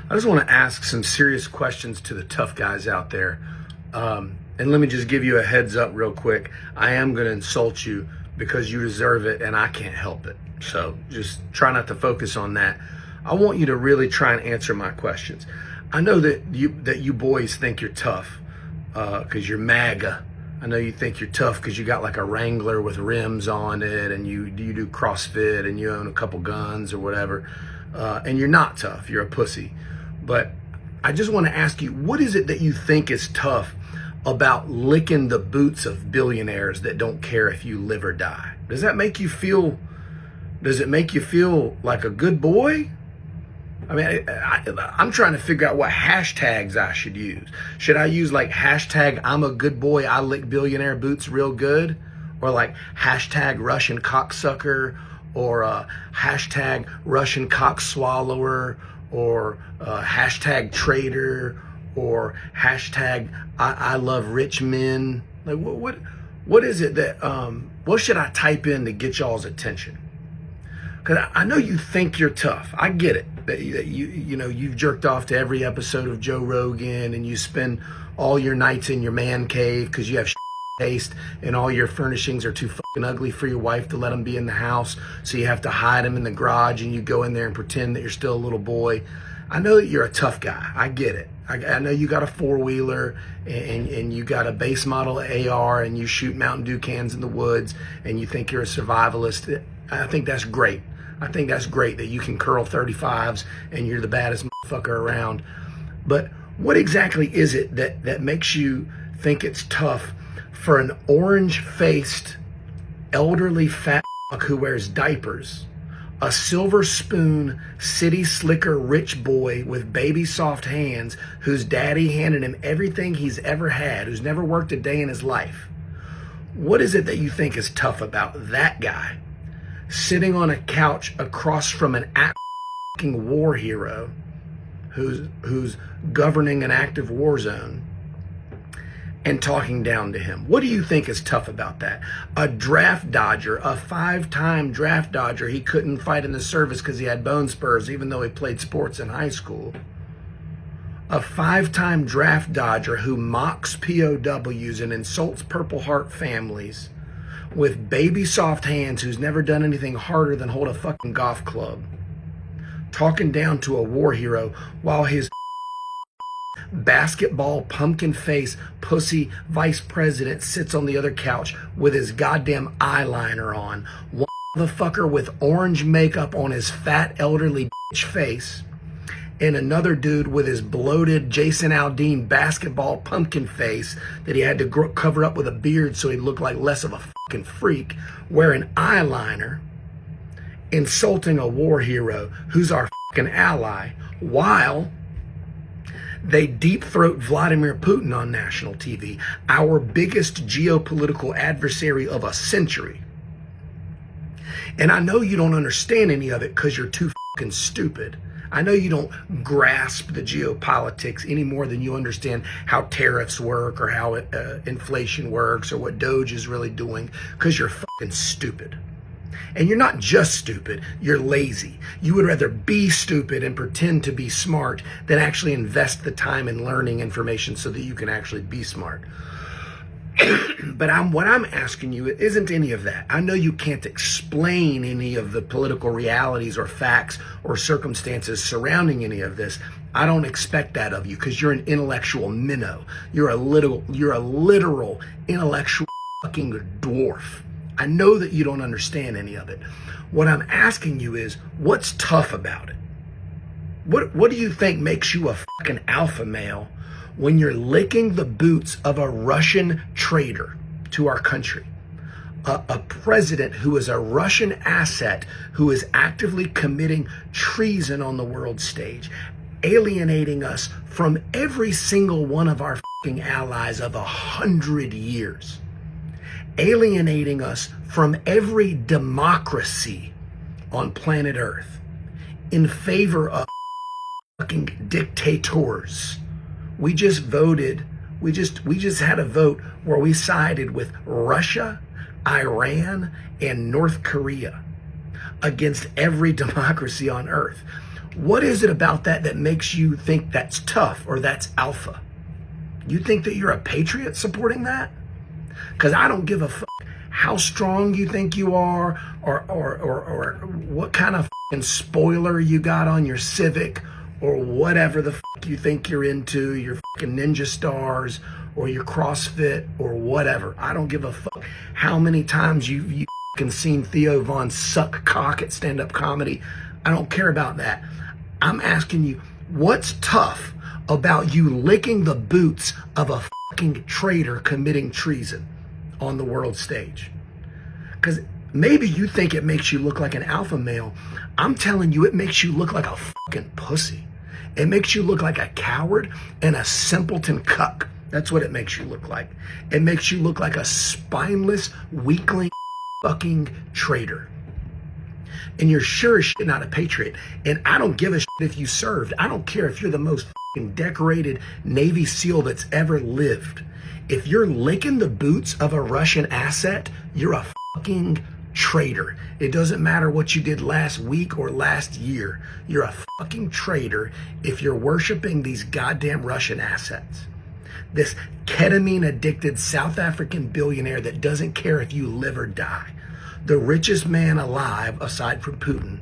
I just want to ask some serious questions to the tough guys out there. And let me just give you a heads up real quick. I am going to insult you because you deserve it and I can't help it. So just try not to focus on that. I want you to really try and answer my questions. I know that you boys think you're tough because you're MAGA. I know you think you're tough because you got like a Wrangler with rims on it and you do CrossFit and you own a couple guns or whatever. And you're not tough, you're a pussy. But I just want to ask you, what is it that you think is tough about licking the boots of billionaires that don't care if you live or die? Does it make you feel like a good boy? I mean, I'm trying to figure out what hashtags I should use. Should I use like hashtag I'm a good boy, I lick billionaire boots real good? Or like hashtag Russian cocksucker, or hashtag Russian cock swallower, or hashtag traitor, or hashtag I love rich men? Like what is it that what should I type in to get y'all's attention? Because I know you think you're tough. I get it. That you've jerked off to every episode of Joe Rogan and you spend all your nights in your man cave because you have taste and all your furnishings are too fucking ugly for your wife to let them be in the house. So you have to hide them in the garage and you go in there and pretend that you're still a little boy. I know that you're a tough guy. I get it. I know you got a four-wheeler and you got a base model AR and you shoot Mountain Dew cans in the woods and you think you're a survivalist. I think that's great. I think that's great that you can curl 35s and you're the baddest motherfucker around. But what exactly is it that makes you think it's tough for an orange-faced, elderly fat fuck who wears diapers, a silver spoon, city slicker rich boy with baby soft hands whose daddy handed him everything he's ever had, who's never worked a day in his life? What is it that you think is tough about that guy sitting on a couch across from an fucking war hero who's governing an active war zone and talking down to him? What do you think is tough about that? A draft dodger, a 5-time draft dodger. He couldn't fight in the service because he had bone spurs, even though he played sports in high school. A 5-time draft dodger who mocks POWs and insults Purple Heart families with baby soft hands, who's never done anything harder than hold a fucking golf club, talking down to a war hero while his basketball pumpkin face pussy vice president sits on the other couch with his goddamn eyeliner on. One motherfucker with orange makeup on his fat elderly bitch face, and another dude with his bloated Jason Aldean basketball pumpkin face that he had to cover up with a beard so he looked like less of a fucking freak, wearing eyeliner, insulting a war hero who's our fucking ally, while they deep throat Vladimir Putin on national TV, our biggest geopolitical adversary of a century. And I know you don't understand any of it because you're too fucking stupid. I know you don't grasp the geopolitics any more than you understand how tariffs work or how inflation works or what Doge is really doing, because you're fucking stupid. And you're not just stupid, you're lazy. You would rather be stupid and pretend to be smart than actually invest the time in learning information so that you can actually be smart. But what I'm asking you isn't any of that. I know you can't explain any of the political realities or facts or circumstances surrounding any of this. I don't expect that of you because you're an intellectual minnow. You're a literal intellectual fucking dwarf. I know that you don't understand any of it. What I'm asking you is, what's tough about it? What do you think makes you a fucking alpha male when you're licking the boots of a Russian traitor to our country? A president who is a Russian asset, who is actively committing treason on the world stage, alienating us from every single one of our fucking allies of 100 years. Alienating us from every democracy on planet Earth in favor of fucking dictators. We just voted, we just had a vote where we sided with Russia, Iran, and North Korea against every democracy on Earth. What is it about that that makes you think that's tough or that's alpha? You think that you're a patriot supporting that? Because I don't give a fuck how strong you think you are, or what kind of fucking spoiler you got on your Civic, or whatever the fuck you think you're into, your fucking Ninja Stars, or your CrossFit, or whatever. I don't give a fuck how many times you fucking seen Theo Von suck cock at stand-up comedy. I don't care about that. I'm asking you, what's tough about you licking the boots of a fucking traitor committing treason on the world stage? Because maybe you think it makes you look like an alpha male. I'm telling you, it makes you look like a fucking pussy. It makes you look like a coward and a simpleton cuck. That's what it makes you look like. It makes you look like a spineless, weakling fucking traitor. And you're sure as shit not a patriot. And I don't give a shit if you served. I don't care if you're the most fucking decorated Navy SEAL that's ever lived. If you're licking the boots of a Russian asset, you're a fucking traitor. It doesn't matter what you did last week or last year. You're a fucking traitor if you're worshiping these goddamn Russian assets. This ketamine addicted South African billionaire that doesn't care if you live or die. The richest man alive aside from Putin.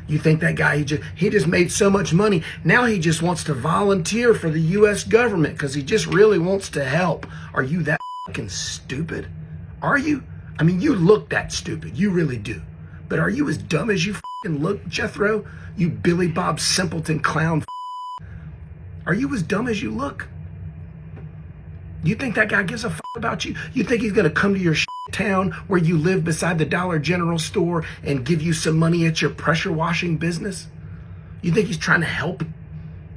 You think that guy, he just made so much money. Now he just wants to volunteer for the U.S. government because he just really wants to help. Are you that fucking stupid? Are you? I mean, you look that stupid. You really do. But are you as dumb as you fucking look, Jethro? You Billy Bob simpleton clown. Are you as dumb as you look? You think that guy gives a fuck about you? You think he's going to come to your town where you live beside the Dollar General store and give you some money at your pressure washing business? You think he's trying to help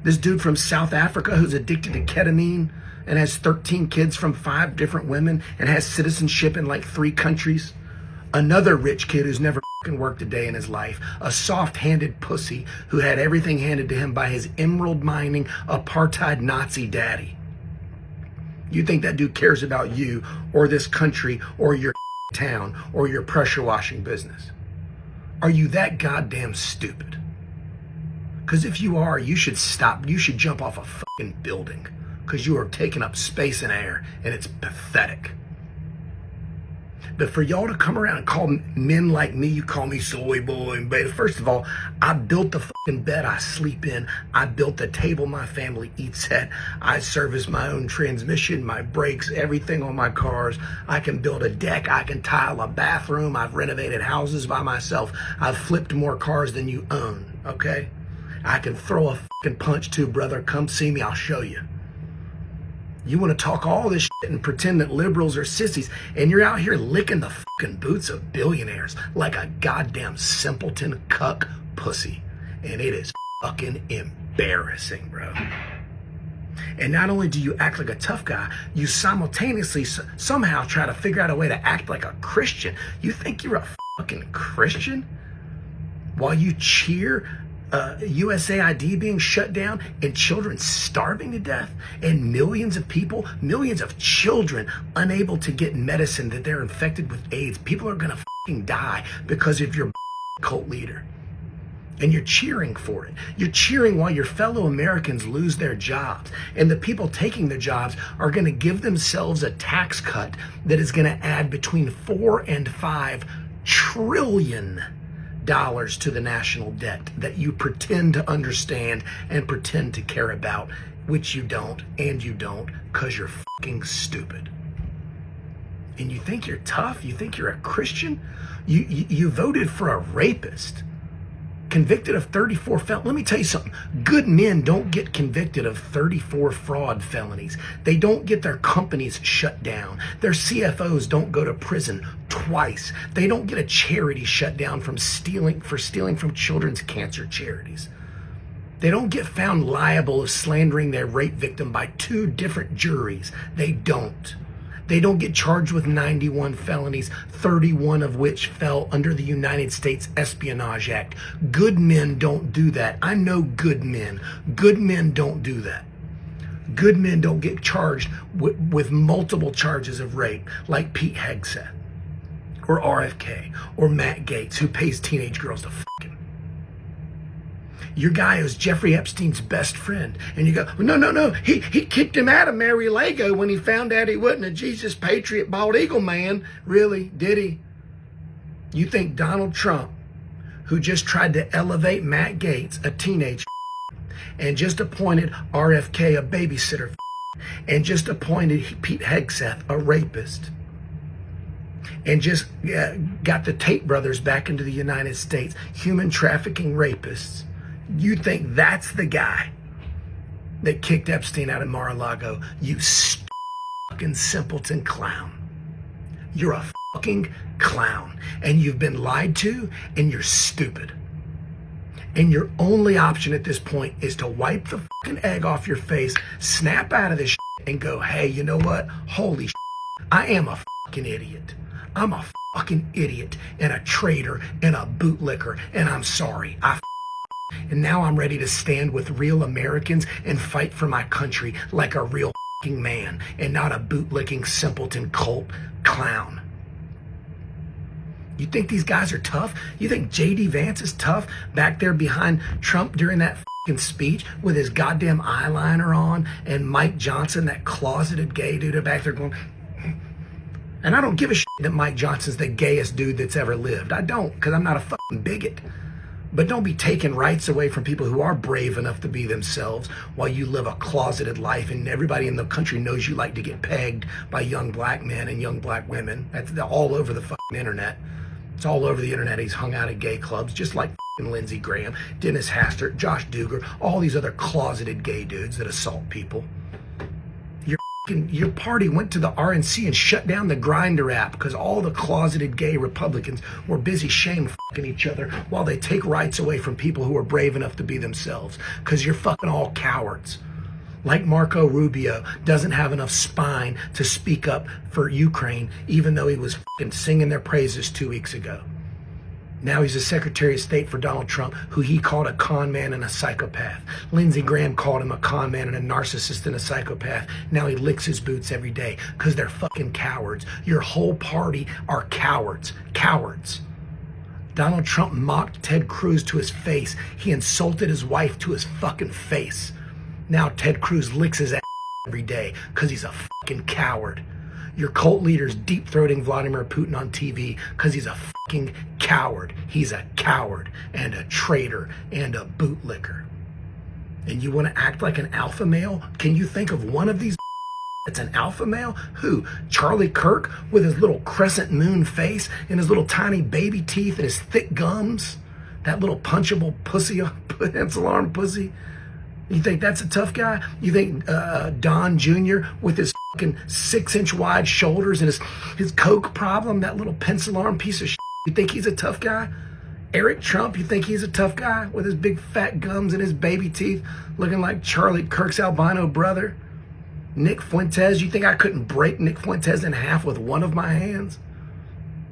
this dude from South Africa who's addicted to ketamine and has 13 kids from 5 different women and has citizenship in like 3 countries? Another rich kid who's never fucking worked a day in his life. A soft-handed pussy who had everything handed to him by his emerald mining apartheid Nazi daddy. You think that dude cares about you or this country or your town or your pressure washing business? Are you that goddamn stupid? Because if you are, you should stop. You should jump off a fucking building because you are taking up space and air and it's pathetic. But for y'all to come around and call men like me, you call me soy boy and beta. First of all, I built the fucking bed I sleep in. I built the table my family eats at. I service my own transmission, my brakes, everything on my cars. I can build a deck. I can tile a bathroom. I've renovated houses by myself. I've flipped more cars than you own, okay? I can throw a fucking punch too, brother. Come see me. I'll show you. You want to talk all this shit and pretend that liberals are sissies, and you're out here licking the fucking boots of billionaires like a goddamn simpleton cuck pussy. And it is fucking embarrassing, bro. And not only do you act like a tough guy, you simultaneously somehow try to figure out a way to act like a Christian. You think you're a fucking Christian? While you cheer USAID being shut down and children starving to death and millions of people, millions of children unable to get medicine that they're infected with AIDS. People are gonna fucking die because of your cult leader. And you're cheering for it. You're cheering while your fellow Americans lose their jobs. And the people taking their jobs are gonna give themselves a tax cut that is gonna add between 4 and 5 trillion dollars to the national debt that you pretend to understand and pretend to care about, which you don't, and you don't, because you're fucking stupid. And you think you're tough? You think you're a Christian? You voted for a rapist, convicted of 34 felonies. Let me tell you something. Good men don't get convicted of 34 fraud felonies. They don't get their companies shut down. Their CFOs don't go to prison twice. They don't get a charity shut down for stealing from children's cancer charities. They don't get found liable of slandering their rape victim by 2 different juries. They don't. They don't get charged with 91 felonies, 31 of which fell under the United States Espionage Act. Good men don't do that. I know good men. Good men don't do that. Good men don't get charged with multiple charges of rape like Pete Hegseth or RFK or Matt Gaetz, who pays teenage girls to fuck him. Your guy is Jeffrey Epstein's best friend. And you go, no. He kicked him out of Mar-a-Lago when he found out he wasn't a Jesus patriot bald eagle man. Really? Did he? You think Donald Trump, who just tried to elevate Matt Gaetz, a teenage, and just appointed RFK a babysitter, and just appointed Pete Hegseth a rapist, and just got the Tate brothers back into the United States, human trafficking rapists. You think that's the guy that kicked Epstein out of Mar-a-Lago? You fucking simpleton clown. You're a fucking clown, and you've been lied to, and you're stupid. And your only option at this point is to wipe the fucking egg off your face, snap out of this shit, and go, hey, you know what? Holy shit, I am a fucking idiot. I'm a fucking idiot and a traitor and a bootlicker, and I'm sorry. And now I'm ready to stand with real Americans and fight for my country like a real fucking man and not a bootlicking simpleton cult clown. You think these guys are tough? You think J.D. Vance is tough back there behind Trump during that fucking speech with his goddamn eyeliner on, and Mike Johnson, that closeted gay dude, back there going... And I don't give a shit that Mike Johnson's the gayest dude that's ever lived. I don't, because I'm not a fucking bigot. But don't be taking rights away from people who are brave enough to be themselves while you live a closeted life and everybody in the country knows you like to get pegged by young black men and young black women. That's all over the fucking internet. It's all over the internet. He's hung out at gay clubs, just like fucking Lindsey Graham, Dennis Hastert, Josh Duggar, all these other closeted gay dudes that assault people. Your party went to the RNC and shut down the Grindr app because all the closeted gay Republicans were busy shame-fucking each other while they take rights away from people who are brave enough to be themselves, because you're fucking all cowards. Like Marco Rubio doesn't have enough spine to speak up for Ukraine, even though he was fucking singing their praises 2 weeks ago. Now he's a Secretary of State for Donald Trump, who he called a con man and a psychopath. Lindsey Graham called him a con man and a narcissist and a psychopath. Now he licks his boots every day because they're fucking cowards. Your whole party are cowards. Cowards. Donald Trump mocked Ted Cruz to his face. He insulted his wife to his fucking face. Now Ted Cruz licks his ass every day because he's a fucking coward. Your cult leader's deep-throating Vladimir Putin on TV because he's a fucking coward. He's a coward and a traitor and a bootlicker. And you want to act like an alpha male? Can you think of one of these that's an alpha male? Who? Charlie Kirk with his little crescent moon face and his little tiny baby teeth and his thick gums? That little punchable pussy, pencil arm pussy? You think that's a tough guy? You think Don Jr. with his fucking 6-inch wide shoulders and his coke problem, that little pencil arm piece of shit, you think he's a tough guy? Eric Trump, you think he's a tough guy with his big fat gums and his baby teeth looking like Charlie Kirk's albino brother? Nick Fuentes, you think I couldn't break Nick Fuentes in half with one of my hands?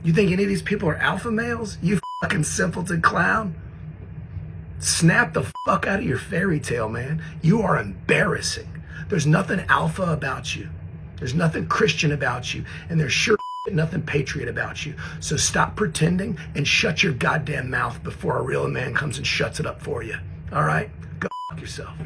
You think any of these people are alpha males? You fucking simpleton clown. Snap the fuck out of your fairy tale, man. You are embarrassing. There's nothing alpha about you. There's nothing Christian about you. And there's sure nothing patriot about you. So stop pretending and shut your goddamn mouth before a real man comes and shuts it up for you. All right? Go fuck yourself.